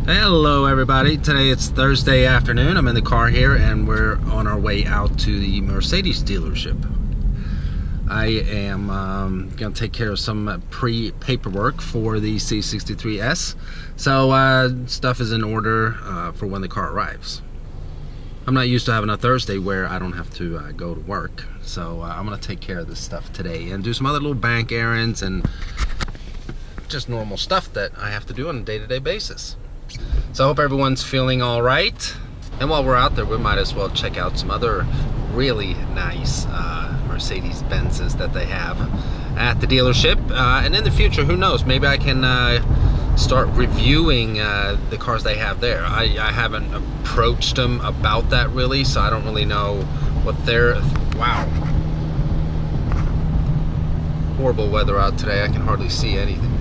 Hello everybody, today it's Thursday afternoon. I'm in the car here and we're on our way out to the Mercedes dealership. I am going to take care of some pre-paperwork for the C63S, so stuff is in order for when the car arrives. I'm not used to having a Thursday where I don't have to go to work, so I'm going to take care of this stuff today and do some other little bank errands and just normal stuff that I have to do on a day-to-day basis. So I hope everyone's feeling all right. And while we're out there, we might as well check out some other really nice Mercedes Benzes that they have at the dealership. And in the future, who knows, maybe I can start reviewing the cars they have there. I haven't approached them about that really, so I don't really know what they're... Wow. Horrible weather out today. I can hardly see anything.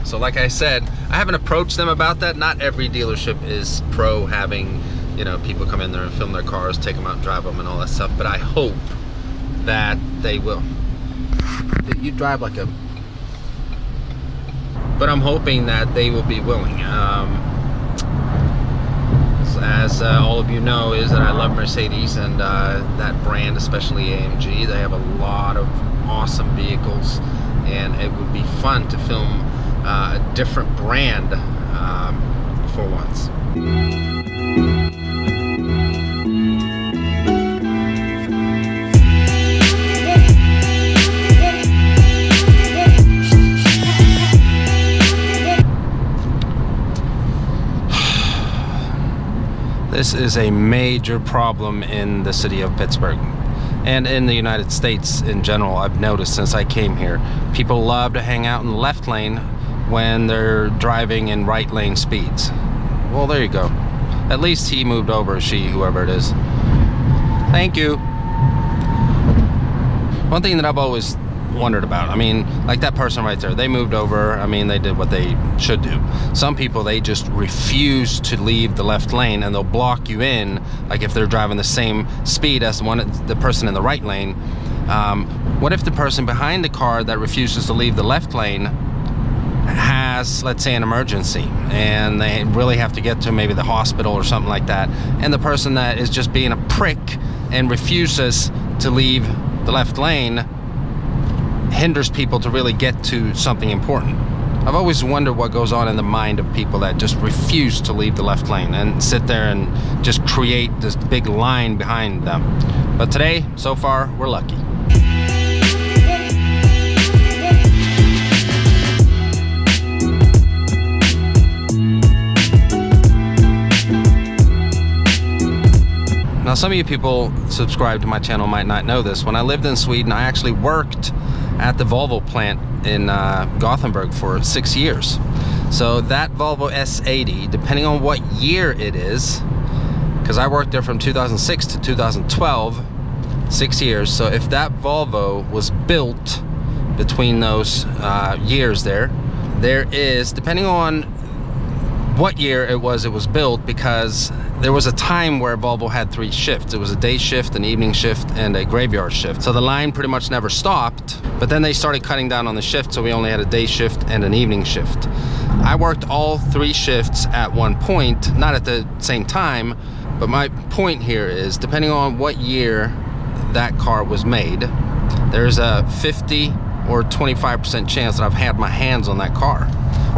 So like I said, I haven't approached them about that. Not every dealership is pro having, you know, people come in there and film their cars, take them out and drive them and all that stuff. But I hope that they will. You drive like a... But I'm hoping that they will be willing. As all of you know, is that I love Mercedes and that brand, especially AMG. They have a lot of awesome vehicles, and it would be fun to film a different brand for once. This is a major problem in the city of Pittsburgh and in the United States in general. I've noticed since I came here, people love to hang out in the left lane when they're driving in right lane speeds. Well, there you go. At least he moved over, she, whoever it is. Thank you. One thing that I've always wondered about, I mean, like that person right there, they moved over. I mean, they did what they should do. Some people, they just refuse to leave the left lane and they'll block you in, like if they're driving the same speed as the person in the right lane. What if the person behind the car that refuses to leave the left lane has, let's say, an emergency and they really have to get to maybe the hospital or something like that, and the person that is just being a prick and refuses to leave the left lane hinders people to really get to something important? I've always wondered what goes on in the mind of people that just refuse to leave the left lane and sit there and just create this big line behind them. But today, so far, we're lucky. Now, some of you people subscribe to my channel might not know this. When I lived in Sweden, I actually worked at the Volvo plant in Gothenburg for 6 years. So that Volvo S80, depending on what year it is, because I worked there from 2006 to 2012, 6 years. So if that Volvo was built between those years there is, depending on what year it was built, because there was a time where Volvo had 3 shifts. It was a day shift, an evening shift, and a graveyard shift. So the line pretty much never stopped, but then they started cutting down on the shift, so we only had a day shift and an evening shift. I worked all 3 shifts at one point, not at the same time, but my point here is, depending on what year that car was made, there's a 50 or 25% chance that I've had my hands on that car,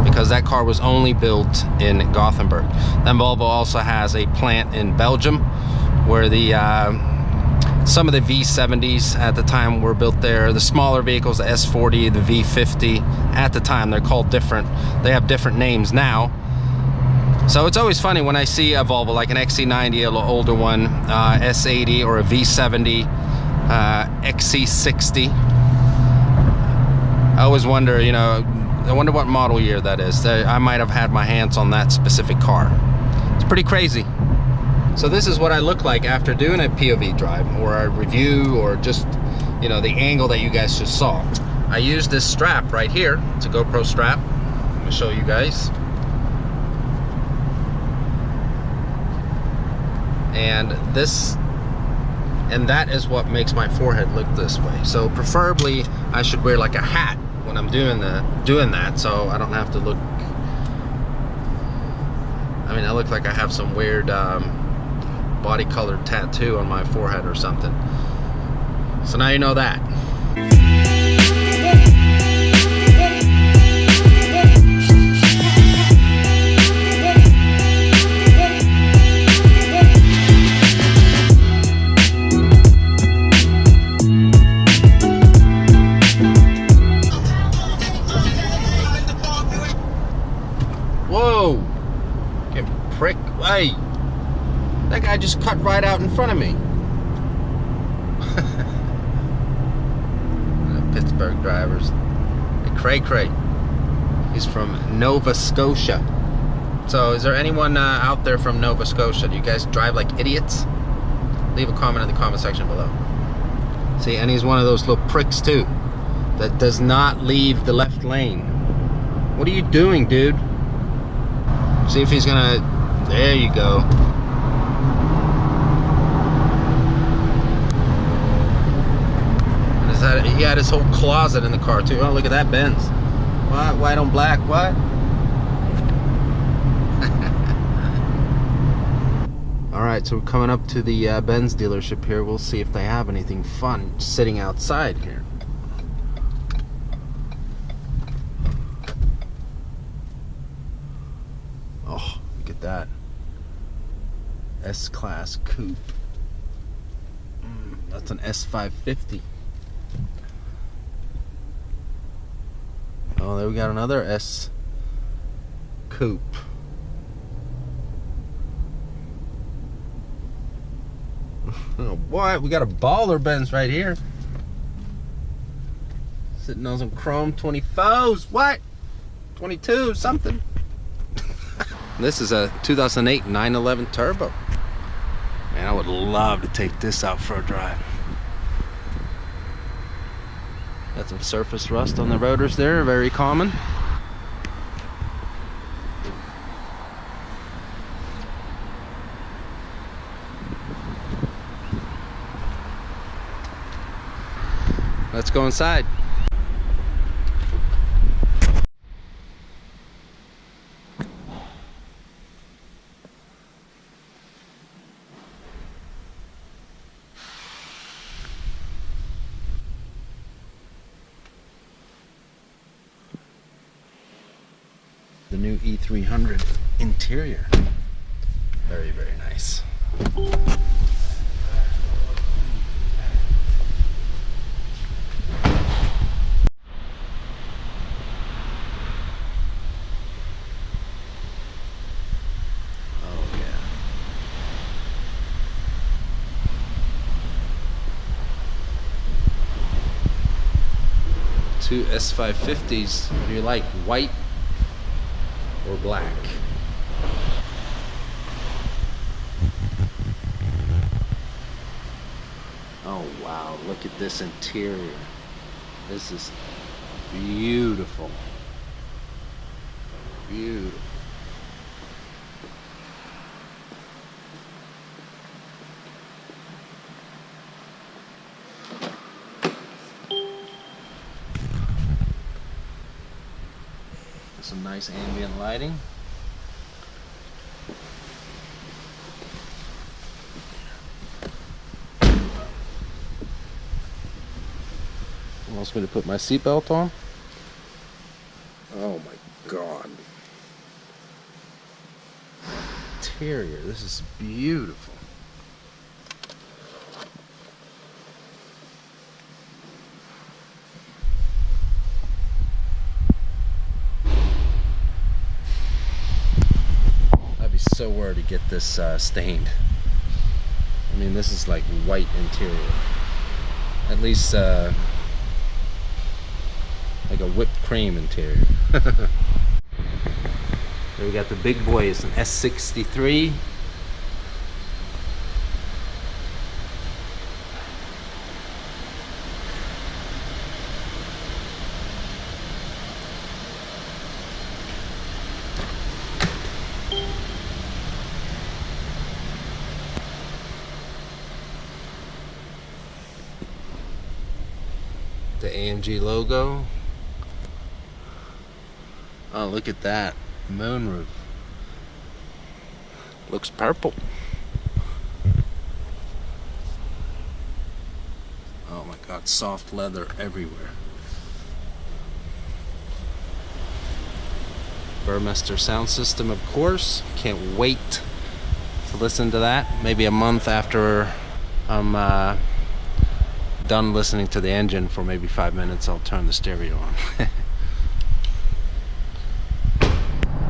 because that car was only built in Gothenburg. Then Volvo also has a plant in Belgium where the some of the V70s at the time were built there. The smaller vehicles, the S40, the V50, at the time they're called different. They have different names now. So it's always funny when I see a Volvo like an XC90, a little older one, S80, or a V70, XC60. I always wonder, you know, I wonder what model year that is. I might have had my hands on that specific car. It's pretty crazy. So this is what I look like after doing a POV drive or a review, or just, you know, the angle that you guys just saw. I used this strap right here. It's a GoPro strap. I'm gonna show you guys. And that is what makes my forehead look this way. So preferably I should wear like a hat when I'm doing that, so I don't have to look I mean, I look like I have some weird body colored tattoo on my forehead or something. So now you know that. Whoa! Get prick. Hey! That guy just cut right out in front of me. Pittsburgh drivers. Cray Cray. He's from Nova Scotia. So is there anyone out there from Nova Scotia? Do you guys drive like idiots? Leave a comment in the comment section below. See, and he's one of those little pricks too, that does not leave the left lane. What are you doing, dude? See if he's gonna... There you go. He had his whole closet in the car too. Oh, look at that Benz. What? White on black? What? Alright, so we're coming up to the Benz dealership here. We'll see if they have anything fun sitting outside here. Oh, look at that. S-Class Coupe. That's an S550. Oh, there we got another S Coupe. Oh boy, we got a baller Benz right here. Sitting on some chrome 24s. What? 22 something. This is a 2008 911 Turbo. Man, I would love to take this out for a drive. Got some surface rust on the rotors there, very common. Let's go inside. The new E300 interior. Very, very nice. Oh yeah. Two S550s. What do you like? White or black? Oh wow, look at this interior. This is beautiful. Beautiful. Some nice ambient lighting. Wants me to put my seatbelt on? Oh my god. Interior, this is beautiful. I'd be so worried to get this stained. I mean, this is like white interior. At least like a whipped cream interior. Then we got the big boy. It's an S63. The AMG logo. Oh, look at that moonroof. Looks purple. Oh my God, soft leather everywhere. Burmester sound system, of course. Can't wait to listen to that. Maybe a month after I'm done listening to the engine for maybe 5 minutes, I'll turn the stereo on.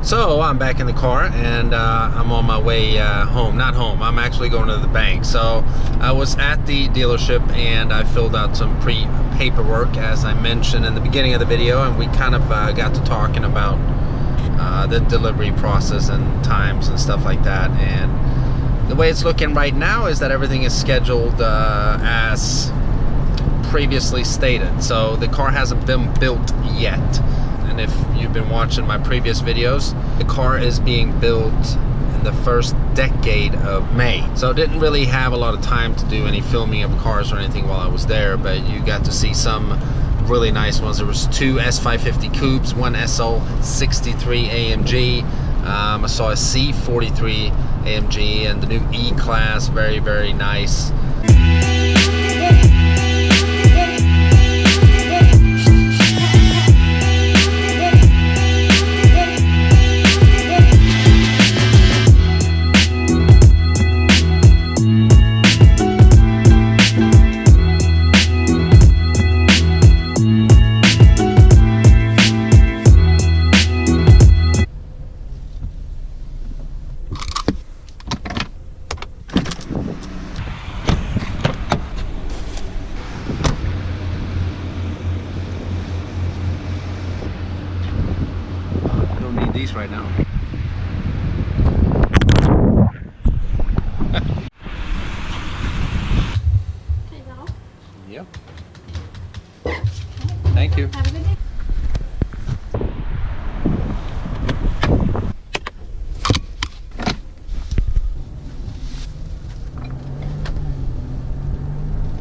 So I'm back in the car and I'm on my way home. Not home, I'm actually going to the bank. So I was at the dealership and I filled out some paperwork, as I mentioned in the beginning of the video, and we kind of got to talking about the delivery process and times and stuff like that. And the way it's looking right now is that everything is scheduled as previously stated. So the car hasn't been built yet. And if you've been watching my previous videos, the car is being built in the first decade of May. So I didn't really have a lot of time to do any filming of cars or anything while I was there, but you got to see some really nice ones. There was 2 S550 coupes, 1 SL63 AMG. I saw a C43 AMG and the new E-Class, very, very nice. These right now. Yep. Thank you. Have a good day.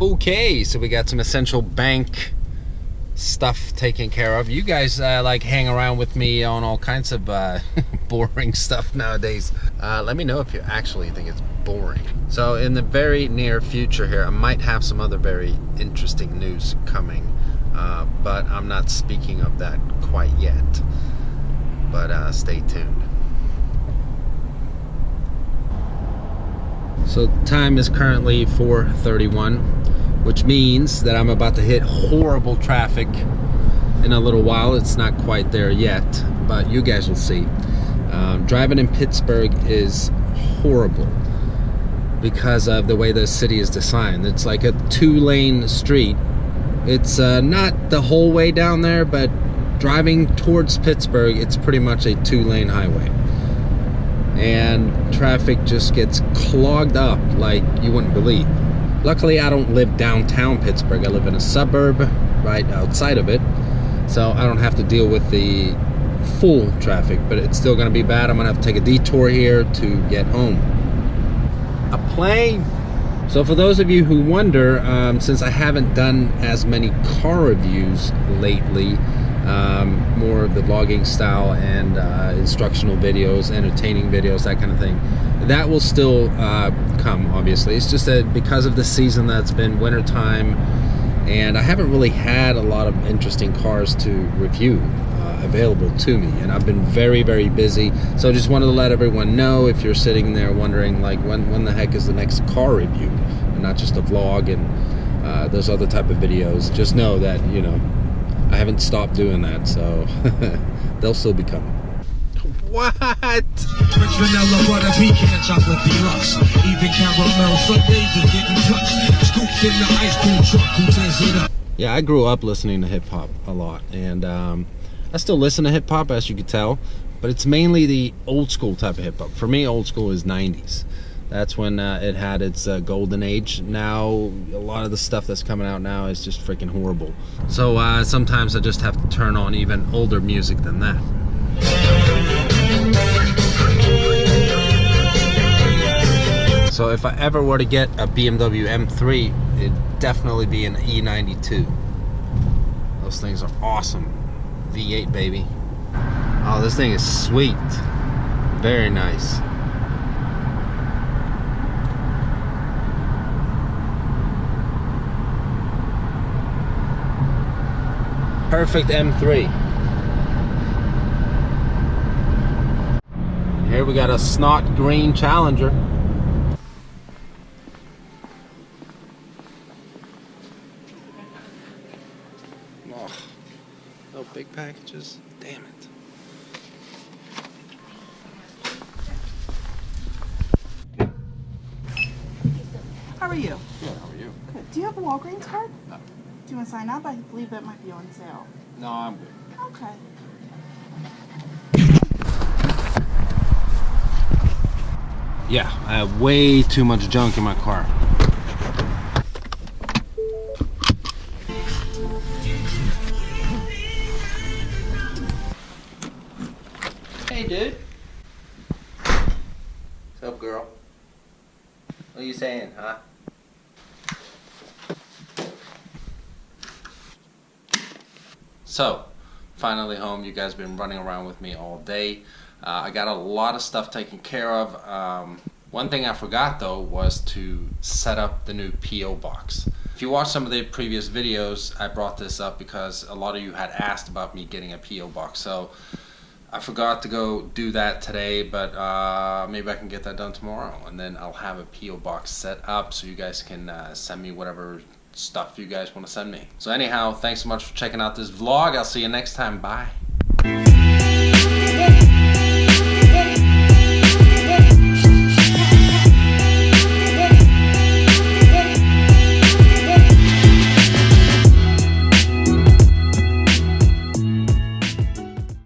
Okay, so we got some essential bank stuff taken care of. You guys like hang around with me on all kinds of boring stuff nowadays. Let me know if you actually think it's boring. So in the very near future here, I might have some other very interesting news coming, but I'm not speaking of that quite yet. But stay tuned. So time is currently 4:31, which means that I'm about to hit horrible traffic in a little while. It's not quite there yet, but you guys will see. Driving in Pittsburgh is horrible because of the way the city is designed. It's like a 2-lane street. It's not the whole way down there, but driving towards Pittsburgh, it's pretty much a 2-lane highway. And traffic just gets clogged up like you wouldn't believe. Luckily, I don't live downtown Pittsburgh. I live in a suburb right outside of it, so I don't have to deal with the full traffic, but it's still gonna be bad. I'm gonna have to take a detour here to get home. A plane. So for those of you who wonder, since I haven't done as many car reviews lately, more of the vlogging style and instructional videos, entertaining videos, that kind of thing, that will still come, obviously. It's just that because of the season that's been winter time, and I haven't really had a lot of interesting cars to review available to me, and I've been very, very busy. So I just wanted to let everyone know, if you're sitting there wondering like when the heck is the next car review, and not just a vlog and those other type of videos, just know that, you know, I haven't stopped doing that, so they'll still be coming. What? Vanilla butter pecan chocolate deluxe. Even caramel sundaes are getting touched. Scooped in the ice cream truck. Who tears it up? Yeah, I grew up listening to hip hop a lot, and I still listen to hip hop, as you can tell, but it's mainly the old school type of hip hop. For me, old school is 90s. That's when it had its golden age. Now, a lot of the stuff that's coming out now is just freaking horrible. So sometimes I just have to turn on even older music than that. So if I ever were to get a BMW M3, it'd definitely be an E92. Those things are awesome. V8, baby. Oh, this thing is sweet. Very nice. Perfect M3. Here we got a snot green Challenger. Oh, no big packages. Damn it. How are you? Good, how are you? Good. Do you have a Walgreens card? No. Do you want to sign up? I believe that might be on sale. No, I'm good. Okay. Yeah, I have way too much junk in my car. Hey, dude. What's up, girl? What are you saying, huh? So, finally home. You guys have been running around with me all day. I got a lot of stuff taken care of. One thing I forgot though was to set up the new P.O. box. If you watch some of the previous videos, I brought this up because a lot of you had asked about me getting a P.O. box. So I forgot to go do that today, but maybe I can get that done tomorrow, and then I'll have a P.O. box set up so you guys can send me whatever stuff you guys want to send me. So anyhow, thanks so much for checking out this vlog. I'll see you next time. Bye.